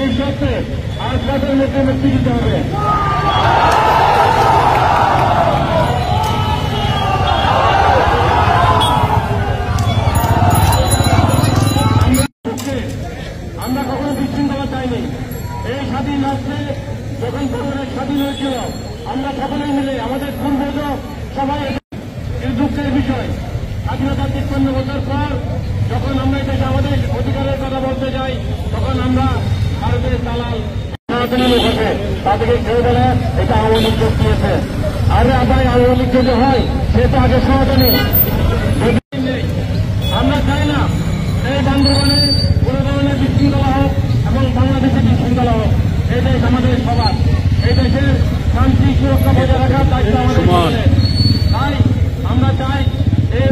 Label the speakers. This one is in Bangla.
Speaker 1: সেই সত্ত্বে আর কঠোর মধ্যে মুক্তি দিতে হবে। আমরা কখনো বিশৃঙ্খলা চাইনি। এই স্বাধীন রাষ্ট্রে যখন ভোটের স্বাধীন হয়েছিল আমরা সকলেই মিলে আমাদের পূর্বজ সবাই দুঃখের বিষয়। স্বাধীনতা ৫৩ বছর পর যখন আমরা দেশে আমাদের অধিকারের কথা বলতে যাই তখন আমরা ভারতের দালাল সনাতনী লোক আছে তাদেরকে কেউ বলে এটা আওয়ামী লীগ যোগ দিয়েছে। আরে আবার আওয়ামী লীগ যদি হয় সে তো আগে সনাতনী। আমরা চাই না এই বান্দরবানে কোন ধরনের বিশৃঙ্খলা হোক এবং বাংলাদেশে বিশৃঙ্খলা হোক। এই দেশ আমাদের সবার, এই দেশের শান্তি সুরক্ষা বজায় রাখার দায়িত্ব আমাদের। তাই আমরা চাই এই